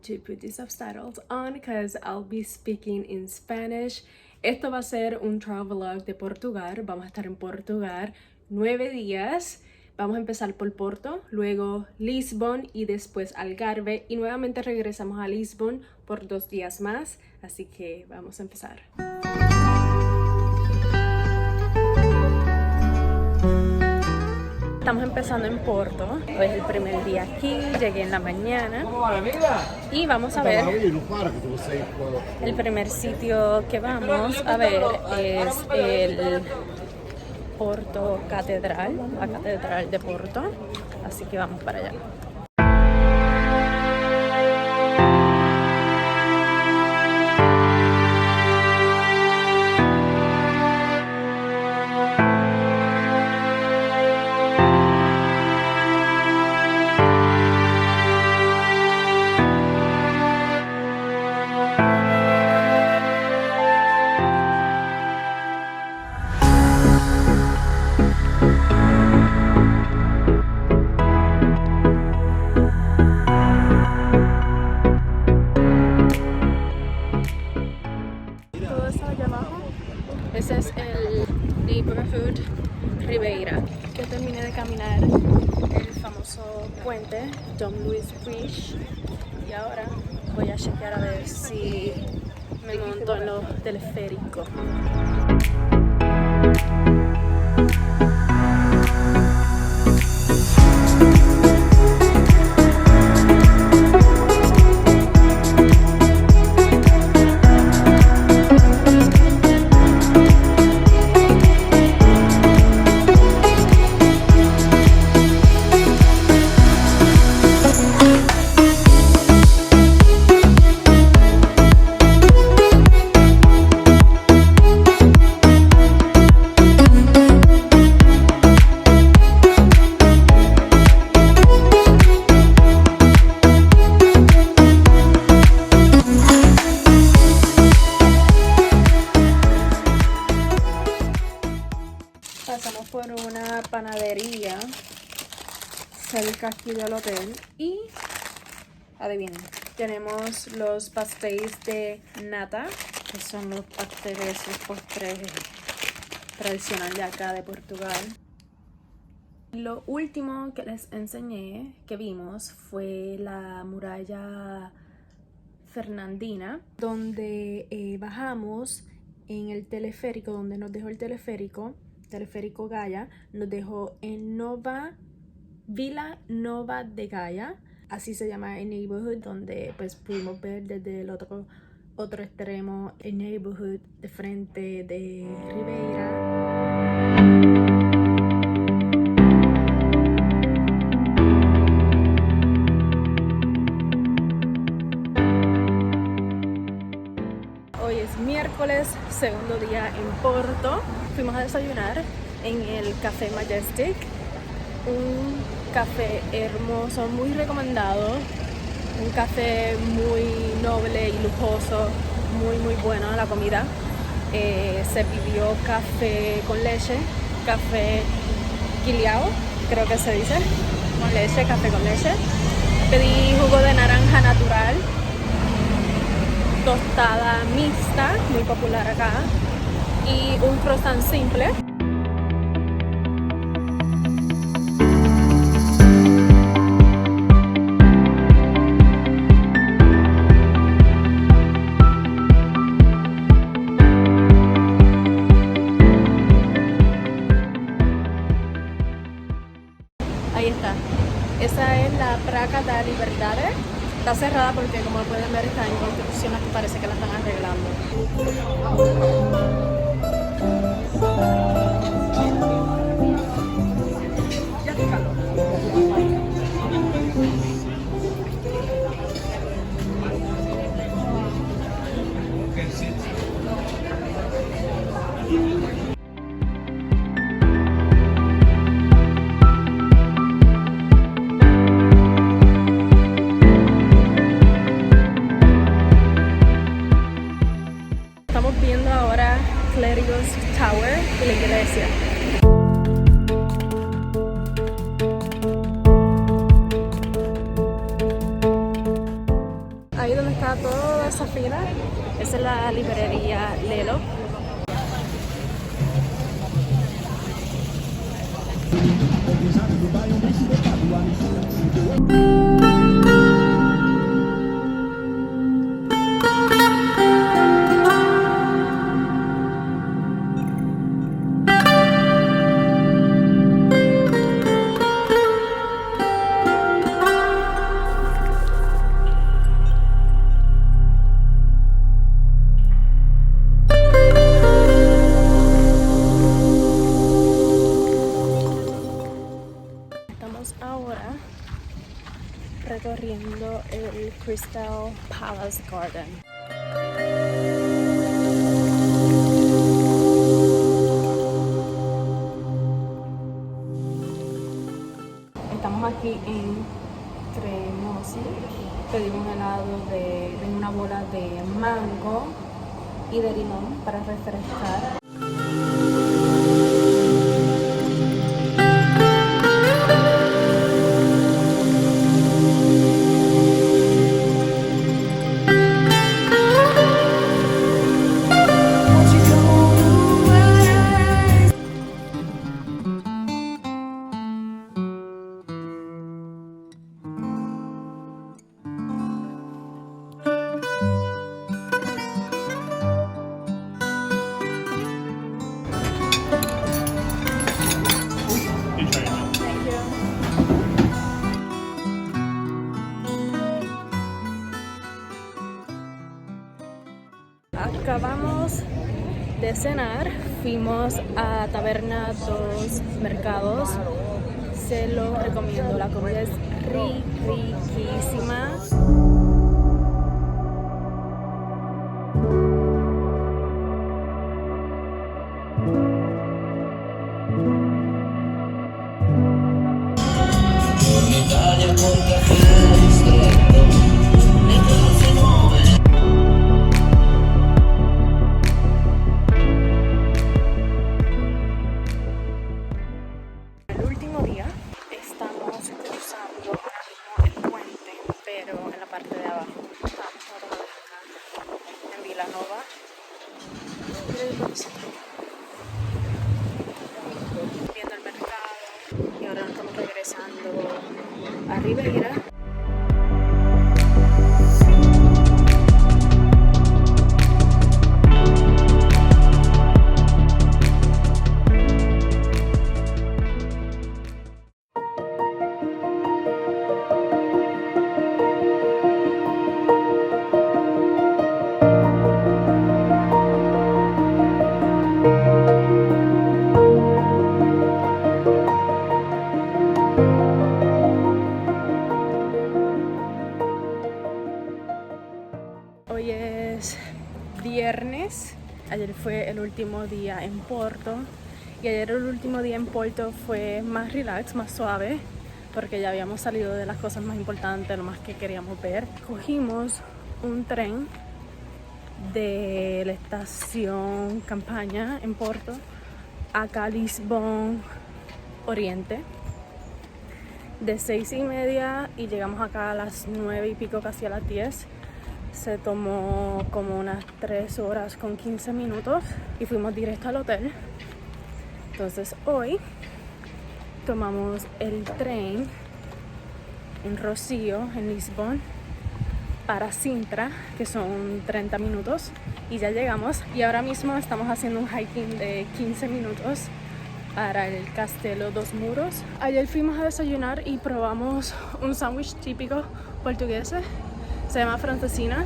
to put the subtitles on because I'll be speaking in Spanish. Esto va a ser un travel vlog de Portugal. Vamos a estar en Portugal 9 días. Vamos a empezar por Porto, luego Lisbon y después Algarve. Y nuevamente regresamos a Lisbon por 2 días más. Así que vamos a empezar. Estamos empezando en Porto. Hoy es el primer día aquí. Llegué en la mañana. Y vamos a ver. El primer sitio que vamos a ver es el Porto Catedral, la Catedral de Porto. Así que vamos para allá. Ese es el Neighborhood Ribeira. Yo terminé de caminar el famoso puente Dom Luis Bridge y ahora voy a chequear a ver si me monto en los teleféricos. Pasamos por una panadería cerca aquí del hotel y adivinen, tenemos los pasteles de nata, que son los pasteles, los postres tradicionales de acá de Portugal. Lo último que les enseñé, que vimos, fue la muralla fernandina, donde bajamos en el teleférico, donde nos dejó el teleférico Gaia, nos dejó en Vila Nova de Gaia, así se llama el neighborhood, donde pues pudimos ver desde el otro extremo el neighborhood de frente de Ribeira. Hoy es miércoles, segundo día en Porto. Fuimos a desayunar en el Café Majestic, un café hermoso, muy recomendado, un café muy noble y lujoso, muy bueno la comida. Se pidió café con leche, café guiliao, creo que se dice, con leche, café con leche. Pedí jugo de naranja natural, tostada mixta, muy popular acá, y un croissant simple. Ahí está. Esa es la Praça da Liberdade. Está cerrada porque, como pueden ver, está en construcción, que parece que la están arreglando. Clérigos Tower y la iglesia. está toda esa fila. Esa es la librería Lelo. Estamos ahora recorriendo el Crystal Palace Garden. Estamos aquí en Cremosi. Pedimos un helado de una bola de mango y de limón para refrescar. Acabamos de cenar, fuimos a Taberna dos Mercados. Se lo recomiendo, la comida es riquísima. El último día estamos cruzando ahora mismo el puente, pero en la parte de abajo. Estamos ahora acá en Vilanova. Viendo el mercado y ahora nos estamos regresando a Ribeira. Hoy es viernes, ayer fue el último día en Porto y ayer el último día en Porto fue más relax, más suave porque ya habíamos salido de las cosas más importantes, lo más que queríamos ver. Cogimos un tren de la estación Campaña en Porto acá Lisbon Oriente de 6:30 y llegamos acá a las 9 y pico, casi a las 10. Se tomó como unas 3 horas con 15 minutos y fuimos directo al hotel. Entonces hoy tomamos el tren en Rossio, en Lisbon, para Sintra, que son 30 minutos, y ya llegamos. Y ahora mismo estamos haciendo un hiking de 15 minutos para el Castelo dos Muros. Ayer fuimos a desayunar y probamos un sándwich típico portugués. Se llama francesina.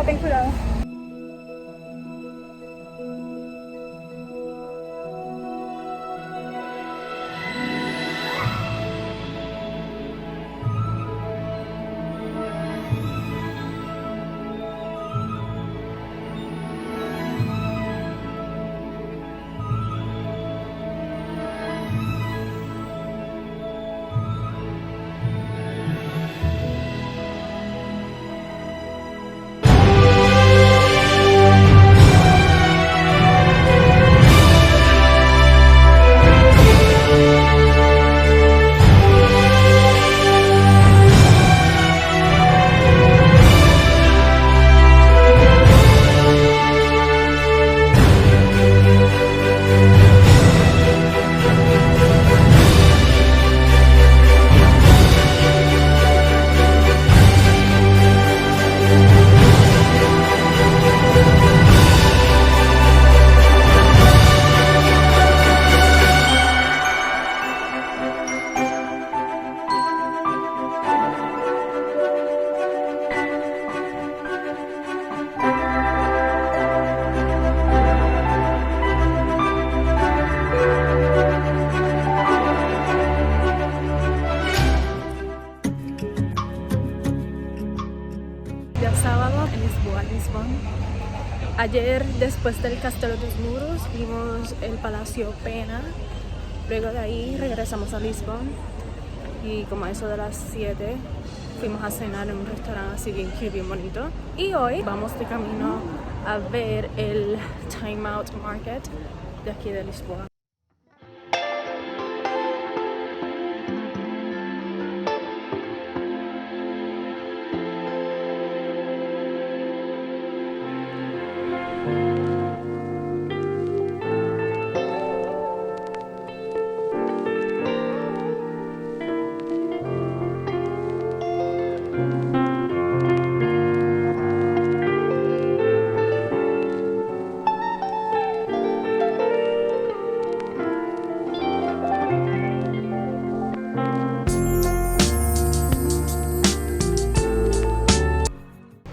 Ten cuidado. Ayer, después del Castelo dos Muros, vimos el Palacio Pena. Luego de ahí regresamos a Lisbon y como a eso de las 7 fuimos a cenar en un restaurante así bien cute, bien bonito. Y hoy vamos de camino a ver el Time Out Market de aquí de Lisboa.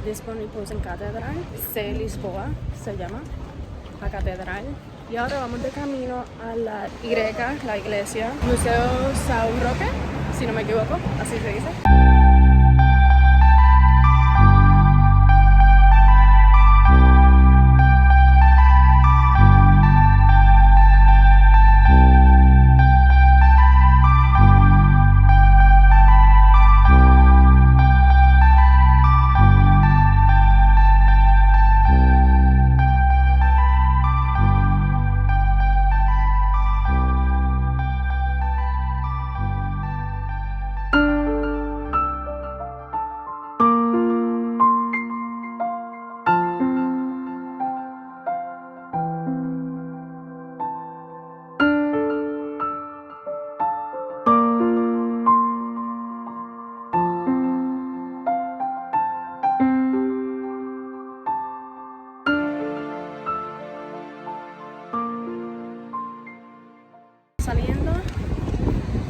Disponimos en Catedral, C. Lisboa se llama, la Catedral. Y ahora vamos de camino a la Y, la iglesia, Museo São Roque, si no me equivoco, así se dice. Saliendo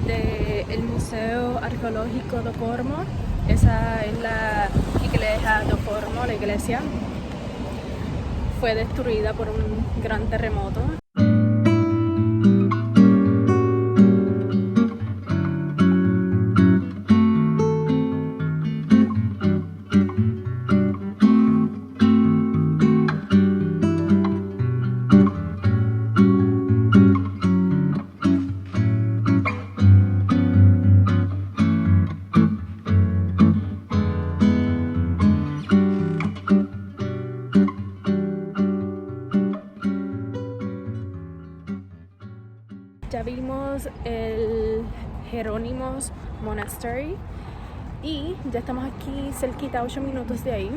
del Museo Arqueológico do Cormo, esa es la iglesia do Cormo, la iglesia fue destruida por un gran terremoto. Ya vimos el Jerónimos Monastery y ya estamos aquí cerquita, 8 minutos de ahí.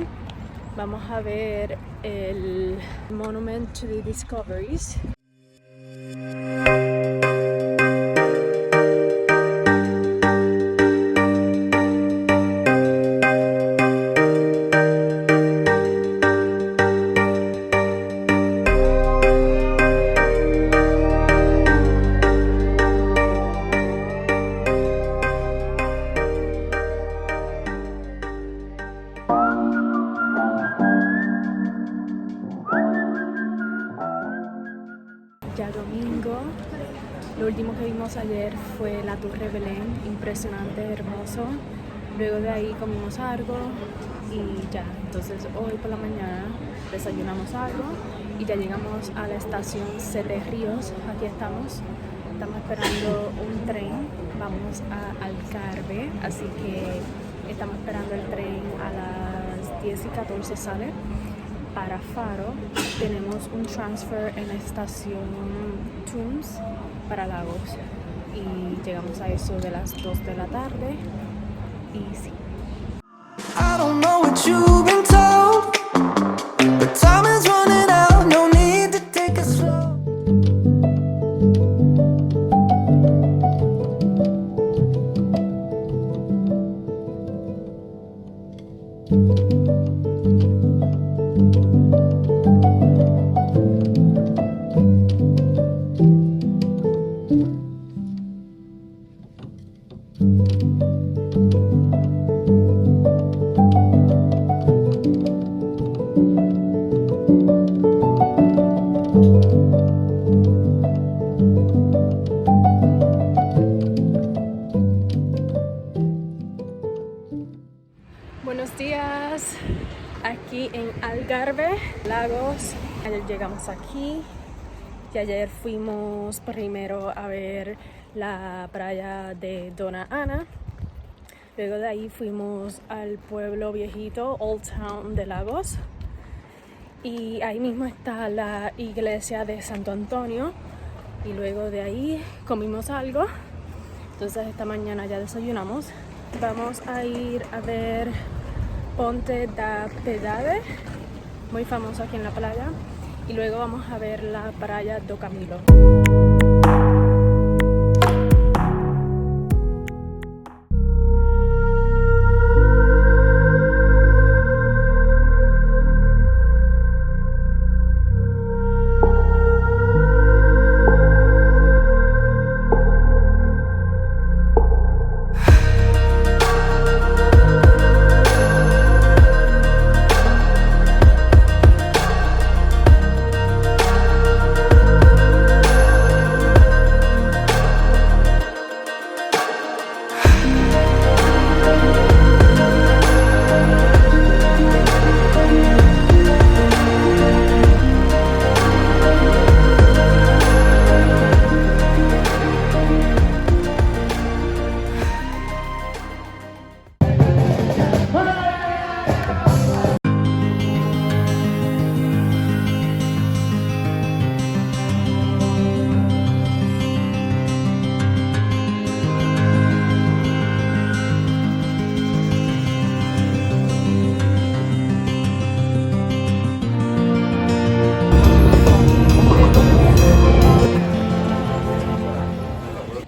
Vamos a ver el Monument to the Discoveries. Ya domingo, lo último que vimos ayer fue la Torre Belén, impresionante, hermoso. Luego de ahí comimos algo y ya, entonces hoy por la mañana desayunamos algo y ya llegamos a la estación Sete Ríos. Aquí estamos esperando un tren, vamos a Algarve, así que estamos esperando el tren a las 10:14 sale. Para Faro tenemos un transfer en la estación Tombs para Lagos y llegamos a eso de las 2 de la tarde y sí. I don't know what you've been told, but time is running out, no need to take it slow. Lagos. Ayer llegamos aquí y ayer fuimos primero a ver la playa de Dona Ana. Luego de ahí fuimos al pueblo viejito, Old Town de Lagos. Y ahí mismo está la iglesia de Santo Antonio. Y luego de ahí comimos algo. Entonces esta mañana ya desayunamos. Vamos a ir a ver Ponte da Piedade, muy famoso aquí en la playa. Y luego vamos a ver la Praia do Camilo.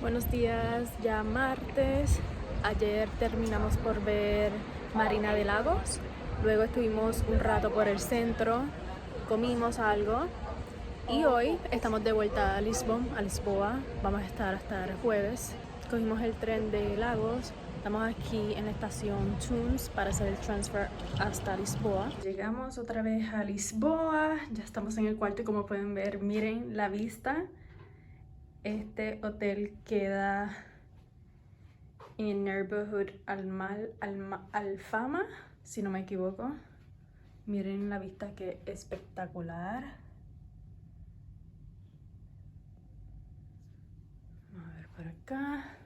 Buenos días, ya martes. Ayer terminamos por ver Marina de Lagos. Luego estuvimos un rato por el centro, comimos algo. Y hoy estamos de vuelta a Lisboa. Vamos a estar hasta el jueves. Cogimos el tren de Lagos. Estamos aquí en la estación Tunes para hacer el transfer hasta Lisboa. Llegamos otra vez a Lisboa. Ya estamos en el cuarto y como pueden ver, miren la vista. Este hotel queda en el neighborhood Alfama, si no me equivoco. Miren la vista, que espectacular. Vamos a ver por acá.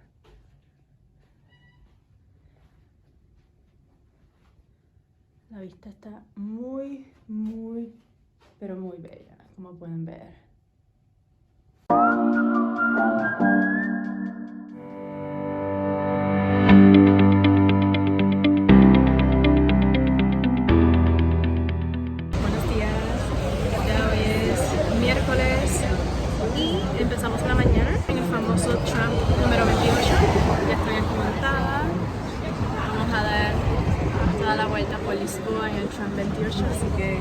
La vista está muy, pero muy bella, como pueden ver. Buenos días, ya hoy es miércoles y empezamos la mañana en el famoso tram número 28. Ya estoy aquí montada. Vamos a dar toda la vuelta por Lisboa en el tram 28, así que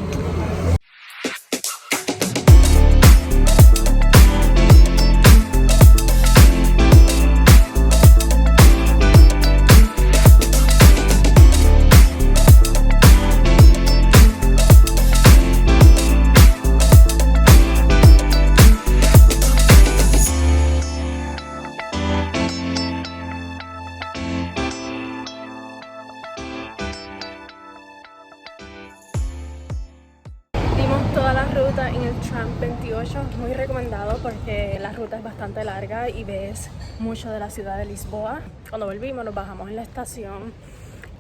toda la ruta en el tram 28, muy recomendado porque la ruta es bastante larga y ves mucho de la ciudad de Lisboa. Cuando volvimos nos bajamos en la estación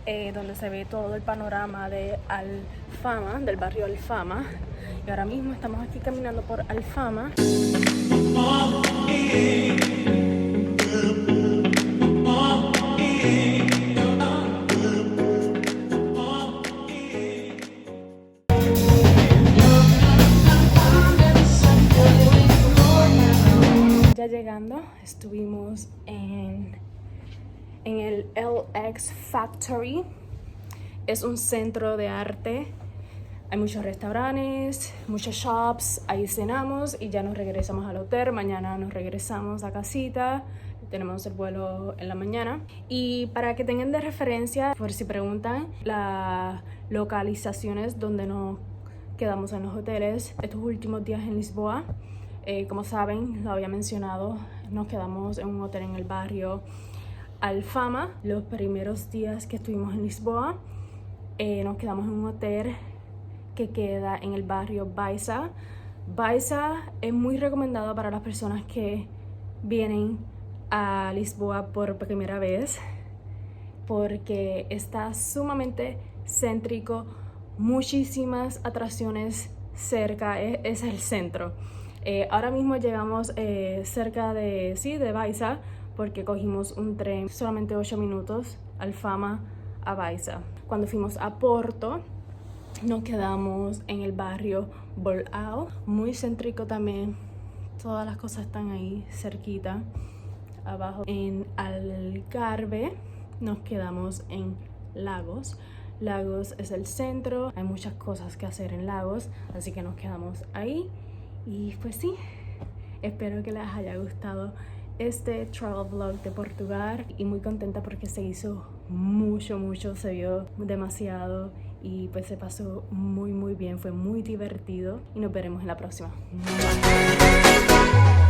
donde se ve todo el panorama de Alfama, del barrio Alfama, y ahora mismo estamos aquí caminando por Alfama. Llegando, estuvimos en el LX Factory. Es un centro de arte. Hay muchos restaurantes, muchos shops. Ahí cenamos y ya nos regresamos al hotel. Mañana nos regresamos a casita. Tenemos el vuelo en la mañana. Y para que tengan de referencia, por si preguntan, las localizaciones donde nos quedamos en los hoteles estos últimos días en Lisboa. Como saben, lo había mencionado, nos quedamos en un hotel en el barrio Alfama. Los primeros días que estuvimos en Lisboa, nos quedamos en un hotel que queda en el barrio Baiza. Baiza es muy recomendado para las personas que vienen a Lisboa por primera vez porque está sumamente céntrico, muchísimas atracciones cerca, es el centro. Ahora mismo llegamos cerca de Baiza porque cogimos un tren solamente 8 minutos, Alfama a Baiza. Cuando fuimos a Porto, nos quedamos en el barrio Bolao, muy céntrico también, todas las cosas están ahí cerquita. Abajo en Algarve nos quedamos en Lagos. Lagos es el centro, hay muchas cosas que hacer en Lagos, así que nos quedamos ahí. Y pues sí, espero que les haya gustado este travel vlog de Portugal y muy contenta porque se hizo mucho, se vio demasiado y pues se pasó muy bien, fue muy divertido y nos veremos en la próxima. Bye.